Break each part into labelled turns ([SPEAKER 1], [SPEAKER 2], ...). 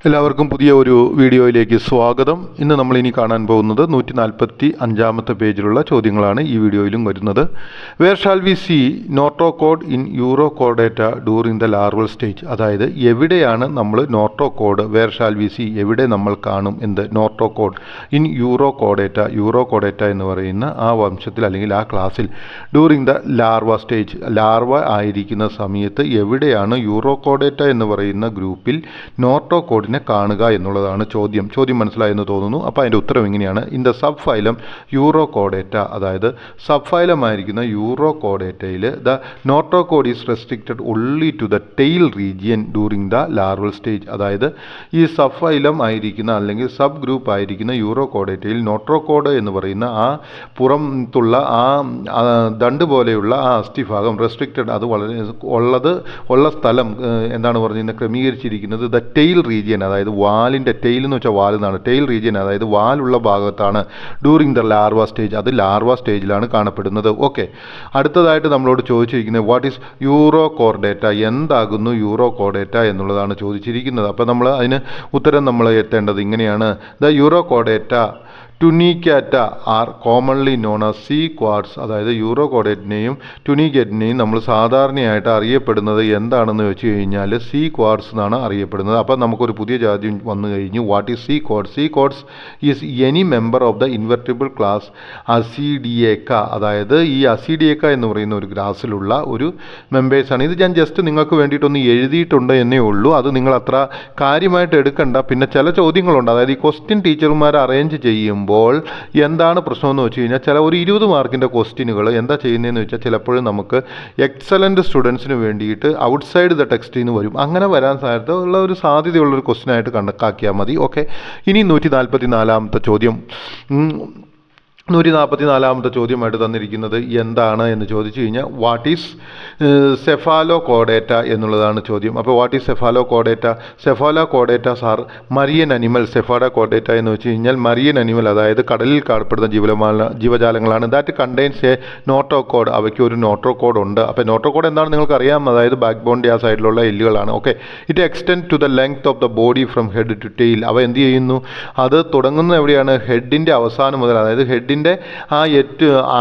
[SPEAKER 1] എല്ലാവർക്കും പുതിയ ഒരു വീഡിയോയിലേക്ക് സ്വാഗതം. ഇന്ന് നമ്മൾ ഇനി കാണാൻ പോകുന്നത് 145 പേജിലുള്ള ചോദ്യങ്ങളാണ് ഈ വീഡിയോയിലും വരുന്നത്. Where shall we see notochord in urochordata during the larval stage? അതായത് എവിടെയാണ് നമ്മൾ notochord, where shall we see, എവിടെ നമ്മൾ കാണും എന്ത് നോട്ടോകോഡ് ഇൻ യൂറോകോഡേറ്റ എന്ന് പറയുന്ന ആ വംശത്തിൽ അല്ലെങ്കിൽ ആ ക്ലാസ്സിൽ during the larva stage, larva ആയിരിക്കുന്ന സമയത്ത് എവിടെയാണ് യൂറോകോഡേറ്റ എന്ന് പറയുന്ന ഗ്രൂപ്പിൽ നോട്ടോകോഡ് കാണുക എന്നുള്ളതാണ് ചോദ്യം. മനസ്സിലായെന്ന് തോന്നുന്നു. അപ്പോൾ അതിൻ്റെ ഉത്തരം എങ്ങനെയാണ്? In the sub phylum urochordata, അതായത് സബ് ഫൈലമായിരിക്കുന്ന യൂറോകോഡേറ്റയിൽ the notochord is restricted only to the tail region during the larval stage. അതായത് ഈ സബ് ഫൈലം ആയിരിക്കുന്ന അല്ലെങ്കിൽ സബ് ഗ്രൂപ്പ് ആയിരിക്കുന്ന യൂറോകോഡേറ്റയിൽ നോട്ടോകോഡ് എന്ന് പറയുന്ന ആ പുറത്തുള്ള ആ ദണ്ട് പോലെയുള്ള ആ അസ്ഥിഭാഗം റെസ്ട്രിക്റ്റഡ്, അത് വളരെ ഉള്ള സ്ഥലം എന്താണ് പറഞ്ഞിരുന്നത്, ക്രമീകരിച്ചിരിക്കുന്നത് ദ ടെയിൽ റീജിയൻ, അതായത് വാലിൻ്റെ ടെയിൽ എന്ന് വെച്ചാൽ വാൽ എന്നാണ്, ടെയിൽ റീജിയൻ അതായത് വാലുള്ള ഭാഗത്താണ് ഡ്യൂറിങ് ദ ലാർവ സ്റ്റേജ്, അത് ലാർവ സ്റ്റേജിലാണ് കാണപ്പെടുന്നത്. ഓക്കെ, അടുത്തതായിട്ട് നമ്മളോട് ചോദിച്ചിരിക്കുന്നത് വാട്ട് ഈസ് യൂറോകോഡേറ്റ, എന്താകുന്നു യൂറോകോഡേറ്റ എന്നുള്ളതാണ് ചോദിച്ചിരിക്കുന്നത്. അപ്പോൾ നമ്മൾ അതിന് ഉത്തരം നമ്മൾ എത്തേണ്ടത് ഇങ്ങനെയാണ്. The urochordata tunicata are commonly known as sea squirts. അതായത് യൂറോകോഡേറ്റിനെയും ട്യൂണിക്കേറ്റിനെയും നമ്മൾ സാധാരണയായിട്ട് അറിയപ്പെടുന്നത് എന്താണെന്ന് വെച്ച് കഴിഞ്ഞാൽ സീ ക്വാർട്സ് എന്നാണ് അറിയപ്പെടുന്നത്. അപ്പോൾ നമുക്കൊരു പുതിയ ചോദ്യം വന്നു കഴിഞ്ഞു. What is sea squirts? Sea squirts is any member of the invertebrate class ascidiacea. അതായത് ഈ അസീഡിയേക്ക എന്ന് പറയുന്ന ഒരു ക്ലാസ്സിലുള്ള ഒരു മെമ്പേഴ്സാണ്. ഇത് ഞാൻ ജസ്റ്റ് നിങ്ങൾക്ക് വേണ്ടിയിട്ടൊന്ന് എഴുതിയിട്ടുണ്ട് എന്നേ ഉള്ളൂ. അത് നിങ്ങൾ അത്ര കാര്യമായിട്ട് എടുക്കണ്ട. പിന്നെ ചില ചോദ്യങ്ങളുണ്ട്, അതായത് ഈ ക്വസ്റ്റ്യൻ ടീച്ചർമാർ അറേഞ്ച് ചെയ്യുമ്പോൾ എന്താണ് പ്രശ്നമെന്ന് വെച്ച് കഴിഞ്ഞാൽ ചില ഒരു 20 മാർക്കിൻ്റെ ക്വസ്റ്റ്യനുകൾ എന്താ ചെയ്യുന്നതെന്ന് വെച്ചാൽ ചിലപ്പോഴും നമുക്ക് എക്സലൻറ്റ് സ്റ്റുഡൻസിന് വേണ്ടിയിട്ട് ഔട്ട്സൈഡ് ദ ടെക്സ്റ്റിൽ നിന്ന് വരും. അങ്ങനെ വരാൻ സാധ്യതയുള്ള ഒരു സാധ്യതയുള്ളൊരു ക്വസ്റ്റ്യനായിട്ട് കണക്കാക്കിയാൽ മതി. ഓക്കെ, ഇനി 144 ചോദ്യം. 144 ചോദ്യമായിട്ട് തന്നിരിക്കുന്നത് എന്താണ് എന്ന് ചോദിച്ചു കഴിഞ്ഞാൽ വാട്ട് ഈസ് സെഫാലോകോഡേറ്റ എന്നുള്ളതാണ് ചോദ്യം. അപ്പോൾ what is cephalochordata? Cephalochordates are marine animal. Cephalochordata എന്ന് വെച്ച് കഴിഞ്ഞാൽ മരിയൻ അനിമൽ, അതായത് കടലിൽ കാണപ്പെടുന്ന ജീവജാലങ്ങളാണ്. That contains a notochord. അവയ്ക്ക് ഒരു നോട്ടോകോഡ് ഉണ്ട്. അപ്പോൾ നോട്ടോകോഡ് എന്താണെന്ന് നിങ്ങൾക്കറിയാം, അതായത് ബാക്ക് ബോണിൻ്റെ ആ സൈഡിലുള്ള എല്ലുകളാണ്. Okay, it extend to the length of the body from head to tail. അവ എന്ത് ചെയ്യുന്നു? അത് തുടങ്ങുന്നത് എവിടെയാണ്? ഹെഡിൻ്റെ അവസാനം മുതൽ, അതായത് ഹെഡിൻ്റെ ആ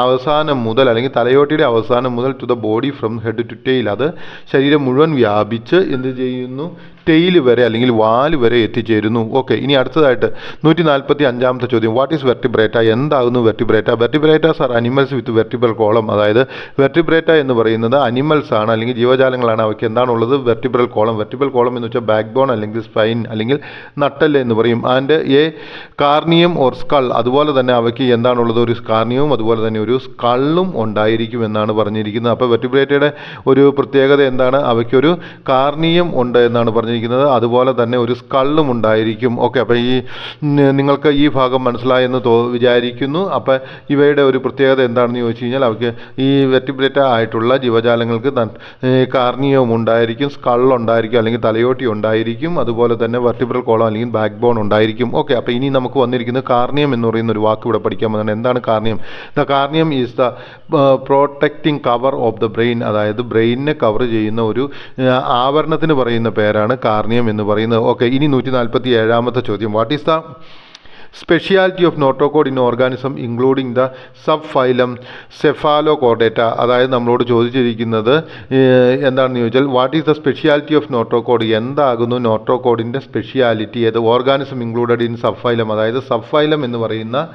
[SPEAKER 1] അവസാനം മുതൽ അല്ലെങ്കിൽ തലയോട്ടിയുടെ അവസാനം മുതൽ to the body from head to tail, അത് ശരീരം മുഴുവൻ വ്യാപിച്ച് എന്ത് ചെയ്യുന്നു? ടെയിൽ വരെ അല്ലെങ്കിൽ വാല് വരെ എത്തിച്ചേരുന്നു. ഓക്കെ, ഇനി അടുത്തതായിട്ട് 145 ചോദ്യം. What is vertebrata? എന്താകുന്നു വെർട്ടിബ്രേറ്റ? വെർട്ടിബ്രേറ്റാസ് ആർ അനിമൽസ് വിത്ത് വെർട്ടിബ്രൽ കോളം. അതായത് വെർട്ടിബ്രേറ്റ എന്ന് പറയുന്നത് അനിമൽസ് ആണ് അല്ലെങ്കിൽ ജീവജാലങ്ങളാണ്. അവയ്ക്ക് എന്താണുള്ളത്? Vertebral column. വെർട്ടിബ്രൽ കോളം എന്ന് വെച്ചാൽ ബാക്ക് ബോൺ അല്ലെങ്കിൽ സ്പൈൻ അല്ലെങ്കിൽ നട്ടല് എന്ന് പറയും. And a cranium or skull. അതുപോലെ തന്നെ അവയ്ക്ക് എന്താണുള്ളത്? ഒരു കാർണിയവും അതുപോലെ തന്നെ ഒരു സ്കള്ളും ഉണ്ടായിരിക്കും എന്നാണ് പറഞ്ഞിരിക്കുന്നത്. അപ്പോൾ വെർട്ടിബ്രേറ്റയുടെ ഒരു പ്രത്യേകത എന്താണ്? അവയ്ക്കൊരു കാർണിയം ഉണ്ട് എന്നാണ് പറഞ്ഞിരിക്കുന്നത്. അതുപോലെ തന്നെ ഒരു സ്കള്ളും ഉണ്ടായിരിക്കും. ഓക്കെ, അപ്പോൾ ഈ നിങ്ങൾക്ക് ഈ ഭാഗം മനസ്സിലായെന്ന് വിചാരിക്കുന്നു. അപ്പോൾ ഇവയുടെ ഒരു പ്രത്യേകത എന്താണെന്ന് ചോദിച്ചു കഴിഞ്ഞാൽ അവയ്ക്ക് ഈ വെർട്ടിബ്രേറ്റ ആയിട്ടുള്ള ജീവജാലങ്ങൾക്ക് കാർണിയവും ഉണ്ടായിരിക്കും, സ്കള്ളുണ്ടായിരിക്കും അല്ലെങ്കിൽ തലയോട്ടി ഉണ്ടായിരിക്കും, അതുപോലെ തന്നെ വെർട്ടിബ്രൽ കോളം അല്ലെങ്കിൽ ബാക്ക് ബോൺ ഉണ്ടായിരിക്കും. ഓക്കെ, അപ്പോൾ ഇനി നമുക്ക് വന്നിരിക്കുന്നത് കാർണിയം എന്ന് പറയുന്ന ഒരു വാക്ക് ഇവിടെ പഠിക്കാൻ പോകുന്നതാണ്. എന്താണ് cranium? The cranium is the protecting cover of the brain. അതായത് ബ്രെയിനിനെ കവർ ചെയ്യുന്ന ഒരു ആവരണത്തിന് പറയുന്ന പേരാണ് കാർണിയം എന്ന് പറയുന്നത്. ഓക്കെ, ഇനി 147 ചോദ്യം. What is the speciality of notochord in organism including the sub phylum cephalochordata? അതായത് നമ്മളോട് ചോദിച്ചിരിക്കുന്നത് എന്താണെന്ന് ചോദിച്ചാൽ what is the speciality of notochord? എന്താകുന്നു നോട്ടോകോഡിൻ്റെ സ്പെഷ്യാലിറ്റി? ഏത് organism included in sub phylum? അതായത് സബ് ഫൈലം എന്ന് പറയുന്ന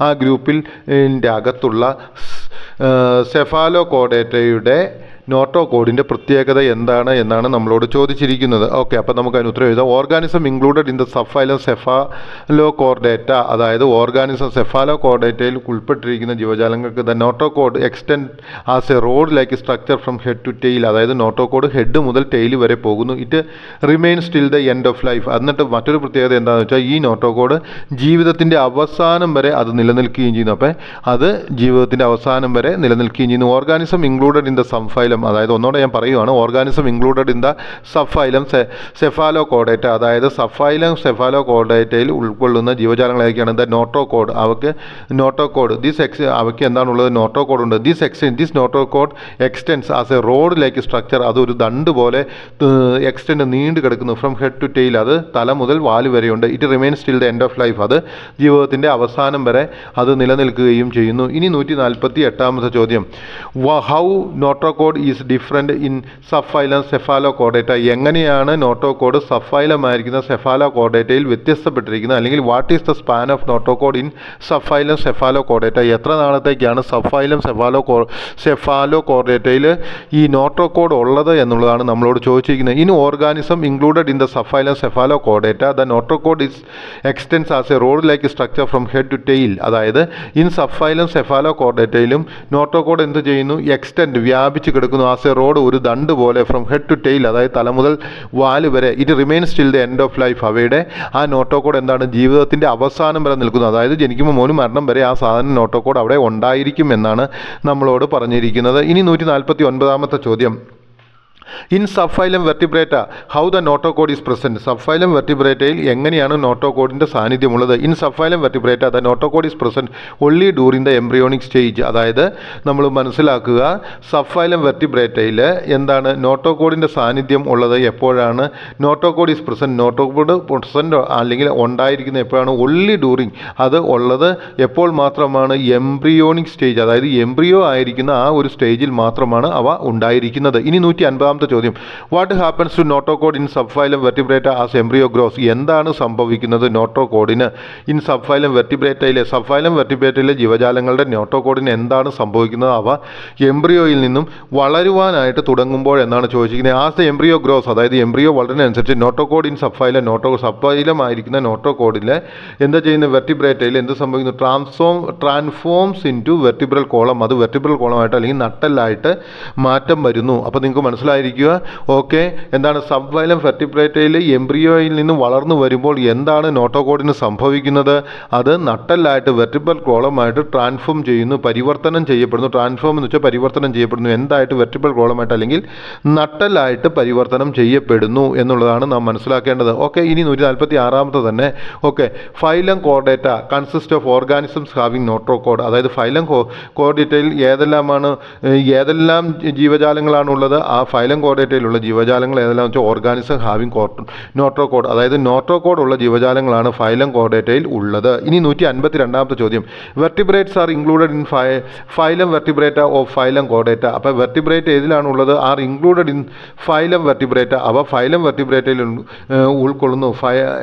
[SPEAKER 1] ആ ഗ്രൂപ്പിൽ അകത്തുള്ള സെഫാലോകോഡേറ്റയുടെ നോട്ടോകോഡിൻ്റെ പ്രത്യേകത എന്താണ് എന്നാണ് നമ്മളോട് ചോദിച്ചിരിക്കുന്നത്. ഓക്കെ, അപ്പോൾ നമുക്ക് അതിന് ഉത്തരം എഴുതാം. Organism included in the sub phylum cephalochordata. അതായത് ഓർഗാനിസം സെഫാലോകോഡേറ്റയിൽ ഉൾപ്പെട്ടിരിക്കുന്ന ജീവജാലങ്ങൾക്ക് the notochord extend as a rod like structure from head to tail. അതായത് നോട്ടോകോഡ് ഹെഡ് മുതൽ ടെയിൽ വരെ പോകുന്നു. It remains till the end of life. എന്നിട്ട് മറ്റൊരു പ്രത്യേകത എന്താണെന്ന് വെച്ചാൽ ഈ നോട്ടോകോഡ് ജീവിതത്തിൻ്റെ അവസാനം വരെ അത് നിലനിൽക്കുകയും ചെയ്യുന്നു. അപ്പോൾ അത് ജീവിതത്തിൻ്റെ അവസാനം വരെ നിലനിൽക്കുകയും ചെയ്യുന്നു. Organism included in the sub phylum phylum, അതായത് ഒന്നുകൂടെ ഞാൻ പറയുവാണ്, organism included in the sub phylum cephalochordata, അതായത് സബ് ഫൈലം സെഫാലോകോഡേറ്റയിൽ ഉൾക്കൊള്ളുന്ന ജീവജാലങ്ങൾ ഏതൊക്കെയാണ്? ദ നോട്ടോകോഡ്, അവയ്ക്ക് നോട്ടോകോഡ് അവയ്ക്ക് എന്താണുള്ളത്? നോട്ടോകോഡ് ഉണ്ട്. This notochord extends as a rod like structure, അതൊരു ദണ്ട് പോലെ എക്സ്റ്റെൻഡ് നീണ്ടു കിടക്കുന്നു. ഫ്രം ഹെഡ് ടു ടെയിൽ, അത് തല മുതൽ വാല് വരെയുണ്ട്. It remains till the end of life, അത് ജീവിതത്തിൻ്റെ അവസാനം വരെ അത് നിലനിൽക്കുകയും ചെയ്യുന്നു. ഇനി 148ാമത്തെ ചോദ്യം, how notochord is different in sub phylum cephalochordata, എങ്ങനെയാണ് നോട്ടോകോഡ് സബ് ഫൈലമായിരിക്കുന്ന സെഫാലോകോഡേറ്റയിൽ വ്യത്യസ്തപ്പെട്ടിരിക്കുന്നത്, അല്ലെങ്കിൽ what is the span of notochord in sub phylum cephalochordata, എത്ര നാളത്തേക്കാണ് സബ് ഫൈലം സെഫാലോകോഡേറ്റയിൽ ഈ നോട്ടോകോഡ് ഉള്ളത് എന്നുള്ളതാണ് നമ്മളോട് ചോദിച്ചിരിക്കുന്നത്. In organism included in the sub phylum cephalochordata the notochord is extends as a rod like structure from head to tail, അതായത് in sub phylum സെഫാലോകോഡേറ്റയിലും notochord എന്ത് ചെയ്യുന്നു? എക്സ്റ്റെൻഡ് വ്യാപിച്ച് കിടക്കുന്നു. ആസ് എ റോഡ്, ഒരു ദണ്ട് പോലെ, ഫ്രം ഹെഡ് ടു ടെയിൽ, അതായത് തല മുതൽ വാല് വരെ. It remains till the end of life, അവയുടെ ആ നോട്ടോകോഡ് എന്താണ്? ജീവിതത്തിൻ്റെ അവസാനം വരെ നിൽക്കുന്നു. അതായത് ജനിക്കുമ്പോൾ മോന് മരണം വരെ ആ സാധനം നോട്ടോകോഡ് അവിടെ ഉണ്ടായിരിക്കും എന്നാണ് നമ്മളോട് പറഞ്ഞിരിക്കുന്നത്. ഇനി 149ാമത്തെ ചോദ്യം, in sub phylum vertebrata how the notochord is present, sub phylum വെർട്ടിബ്രേറ്റയിൽ എങ്ങനെയാണ് നോട്ടോകോഡിൻ്റെ സാന്നിധ്യമുള്ളത്? In sub phylum vertebrata the notochord is present only during the embryonic stage, അതായത് നമ്മൾ മനസ്സിലാക്കുക, സബ് ഫൈലം വെർട്ടിബ്രേറ്റയിൽ എന്താണ് നോട്ടോകോഡിൻ്റെ സാന്നിധ്യം ഉള്ളത് എപ്പോഴാണ്? Notochord is present, notochord present അല്ലെങ്കിൽ ഉണ്ടായിരിക്കുന്നത് എപ്പോഴാണ്? ഒൺലി ഡ്യൂറിങ്, അത് ഉള്ളത് എപ്പോൾ മാത്രമാണ്? എംബ്രിയോണിക് സ്റ്റേജ്, അതായത് എംബ്രിയോ ആയിരിക്കുന്ന ആ ഒരു സ്റ്റേജിൽ മാത്രമാണ് അവ ഉണ്ടായിരിക്കുന്നത്. ഇനി 150ാമത്തെ ചോദ്യം, what happens to notochord in sub phylum vertebrata as embryo grows, എന്താണ് സംഭവിക്കുന്നത് നോട്ടോകോഡിന് ഇൻ സബ് ഫൈലം വെർട്ടിബ്രേറ്റയിലെ ജീവജാലങ്ങളുടെ നോട്ടോകോഡിന് എന്താണ് സംഭവിക്കുന്നത്? അവ എംബ്രിയോയിൽ നിന്നും വളരുവാനായിട്ട് തുടങ്ങുമ്പോൾ എന്നാണ് ചോദിച്ചിരിക്കുന്നത്. ആസ് ദ എംബ്രിയോ ഗ്രോസ്, അതായത് എംബ്രിയോ വളരുന്നതനുസരിച്ച് നോട്ടോകോഡ് ഇൻ സബ് ഫൈലം ആയിരിക്കുന്ന നോട്ടോകോഡിൽ എന്താ ചെയ്യുന്നത്? വെർട്ടിബ്രേറ്റയിൽ എന്ത് സംഭവിക്കുന്നു? Transforms into vertebral column, അത് വെർട്ടിബ്രൽ കോളമായിട്ട് അല്ലെങ്കിൽ നട്ടലായിട്ട് മാറ്റം വരുന്നു. അപ്പോൾ നിങ്ങൾക്ക് മനസ്സിലായിരിക്കുക. ഓക്കെ, എന്താണ് സബ് ഫൈലം വെർട്ടിബ്രേറ്റയിൽ എംബ്രിയോയിൽ നിന്ന് വളർന്നു വരുമ്പോൾ എന്താണ് നോട്ടോകോഡിന് സംഭവിക്കുന്നത്? അത് നട്ടലായിട്ട് വെർട്ടിബ്രൽ കോളമായിട്ട് ട്രാൻസ്ഫോം ചെയ്യുന്നു, പരിവർത്തനം ചെയ്യപ്പെടുന്നു. ട്രാൻസ്ഫോം എന്ന് വെച്ചാൽ പരിവർത്തനം ചെയ്യപ്പെടുന്നു. എന്തായിട്ട്? വെർട്ടിബ്രൽ കോളമായിട്ട് അല്ലെങ്കിൽ നട്ടലായിട്ട് പരിവർത്തനം ചെയ്യപ്പെടുന്നു എന്നുള്ളതാണ് നാം മനസ്സിലാക്കേണ്ടത്. ഓക്കെ, ഇനി 146ാമത്തെ തന്നെ. Okay, phylum chordata consist of organisms having notochord, അതായത് ഫൈലം കോർഡേറ്റയിൽ ഏതെല്ലാം ജീവജാലങ്ങളാണുള്ളത്? ആ ഫൈലം കോർഡേറ്റയിലുള്ള ജീവജാലങ്ങൾ ഏതെല്ലാം വെച്ചാൽ ഓർഗാനിസം ഹാവിംഗ് നോട്ടോകോഡ്, അതായത് നോട്ടോകോഡ് ഉള്ള ജീവജാലങ്ങളാണ് ഫൈലം കോർഡേറ്റയിൽ ഉള്ളത്. ഇനി 152ാമത്തെ ചോദ്യം, vertebrates are included in phylum vertebrata of phylum chordata, അപ്പോൾ വെർട്ടിബ്രേറ്റ് ഏതിലാണുള്ളത്? Are included in phylum vertebrata, അവ ഫൈലം വെർട്ടിബ്രേറ്റയിൽ ഉൾക്കൊള്ളുന്നു.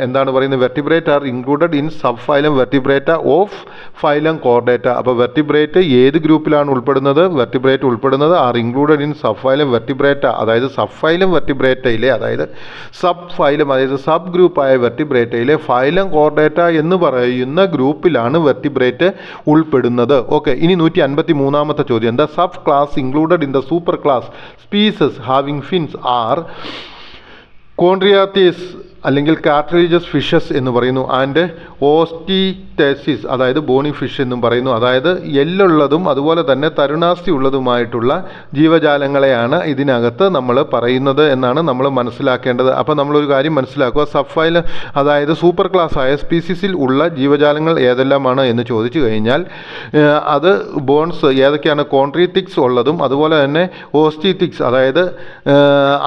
[SPEAKER 1] എന്താണ് പറയുന്നത്? Vertebrate are included in sub phylum vertebrata of phylum chordata, അപ്പോൾ വെർട്ടിബ്രേറ്റ് ഏത് ഗ്രൂപ്പിലാണ് ഉൾപ്പെടുന്നത്? വെർട്ടിബ്രേറ്റ് ഉൾപ്പെടുന്നത് are included in sub phylum vertebrata, അതായത് സബ് ഫൈലം വെർട്ടിബ്രേറ്റയിലെ, അതായത് സബ് ഗ്രൂപ്പായ വെർട്ടിബ്രേറ്റയിലെ ഫൈലം കോർഡേറ്റ എന്ന് പറയുന്ന ഗ്രൂപ്പിലാണ് വെർട്ടിബ്രേറ്റ് ഉൾപ്പെടുന്നത്. ഓക്കെ, ഇനി 153ാമത്തെ ചോദ്യം, the sub class included in the super class species having fins are chondrichthyes അല്ലെങ്കിൽ കാർട്രിജസ് ഫിഷസ് എന്ന് പറയുന്നു, ആൻഡ് ഓസ്റ്റിറ്റേസിസ് അതായത് ബോണി ഫിഷ് എന്നും പറയുന്നു. അതായത് എല്ലുള്ളതും അതുപോലെ തന്നെ തരുണാസ്ഥി ഉള്ളതുമായിട്ടുള്ള ജീവജാലങ്ങളെയാണ് ഇതിനകത്ത് നമ്മൾ പറയുന്നത് എന്നാണ് നമ്മൾ മനസ്സിലാക്കേണ്ടത്. അപ്പോൾ നമ്മളൊരു കാര്യം മനസ്സിലാക്കുക, സബ്ഫൈലം അതായത് സൂപ്പർ ക്ലാസ് ആയ സ്പീസീസിൽ ഉള്ള ജീവജാലങ്ങൾ ഏതെല്ലാമാണ് എന്ന് ചോദിച്ചു കഴിഞ്ഞാൽ അത് ബോൺസ് ഏതൊക്കെയാണ്? കോൺട്രിറ്റിക്സ് ഉള്ളതും അതുപോലെ തന്നെ ഓസ്റ്റിറ്റിക്സ് അതായത്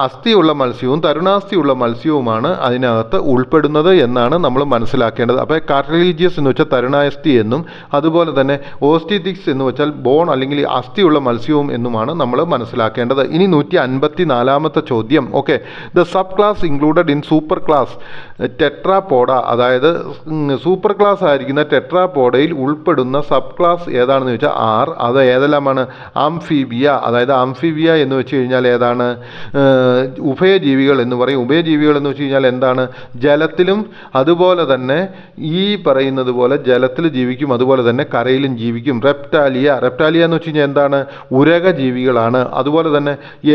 [SPEAKER 1] അസ്ഥിയുള്ള മത്സ്യവും തരുണാസ്ഥിയുള്ള മത്സ്യവുമാണ് അതിനകത്ത് ഉൾപ്പെടുന്നത് എന്നാണ് നമ്മൾ മനസ്സിലാക്കേണ്ടത്. അപ്പോൾ കാർട്ടിലീജിയസ് എന്ന് വെച്ചാൽ തരുണാസ്ഥി എന്നും അതുപോലെ തന്നെ ഓസ്റ്റിറ്റിക്സ് എന്ന് വെച്ചാൽ ബോൺ അല്ലെങ്കിൽ അസ്ഥിയുള്ള മത്സ്യവും എന്നുമാണ് നമ്മൾ മനസ്സിലാക്കേണ്ടത്. ഇനി 154ാമത്തെ ചോദ്യം. Okay, the sub class included in super class tetrapoda അതായത് സൂപ്പർ ക്ലാസ് ആയിരിക്കുന്ന ടെട്രാപോഡയിൽ ഉൾപ്പെടുന്ന സബ് ക്ലാസ് ഏതാണെന്ന് ചോദിച്ചാൽ ആർ. അത് ഏതെല്ലാമാണ്? ആംഫീബിയ അതായത് ആംഫീബിയ എന്ന് വെച്ച് കഴിഞ്ഞാൽ ഏതാണ്? ഉഭയജീവികൾ എന്ന് പറയും. ഉഭയജീവികൾ എന്ന് വെച്ച് കഴിഞ്ഞാൽ എന്താണ്? ജലത്തിലും അതുപോലെ തന്നെ ഈ പറയുന്നത് പോലെ ജലത്തിൽ ജീവിക്കും, അതുപോലെ തന്നെ കരയിലും ജീവിക്കും. റെപ്റ്റാലിയ എന്ന് വെച്ച് കഴിഞ്ഞാൽ എന്താണ്? ഉരക ജീവികളാണ്. അതുപോലെ തന്നെ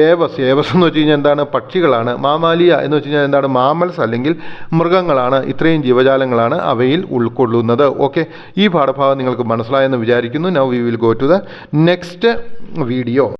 [SPEAKER 1] ഏവസ് എന്ന് വെച്ച് കഴിഞ്ഞാൽ എന്താണ്? പക്ഷികളാണ്. മാമാലിയ എന്ന് വെച്ച് കഴിഞ്ഞാൽ എന്താണ്? മാമൽസ് അല്ലെങ്കിൽ മൃഗങ്ങളാണ്. ഇത്രയും ജീവജാലങ്ങളാണ് അവയിൽ ഉൾക്കൊള്ളുന്നത്. ഓക്കെ, ഈ പാഠഭാഗം നിങ്ങൾക്ക് മനസ്സിലായെന്ന് വിചാരിക്കുന്നു. Now we will go to the next video.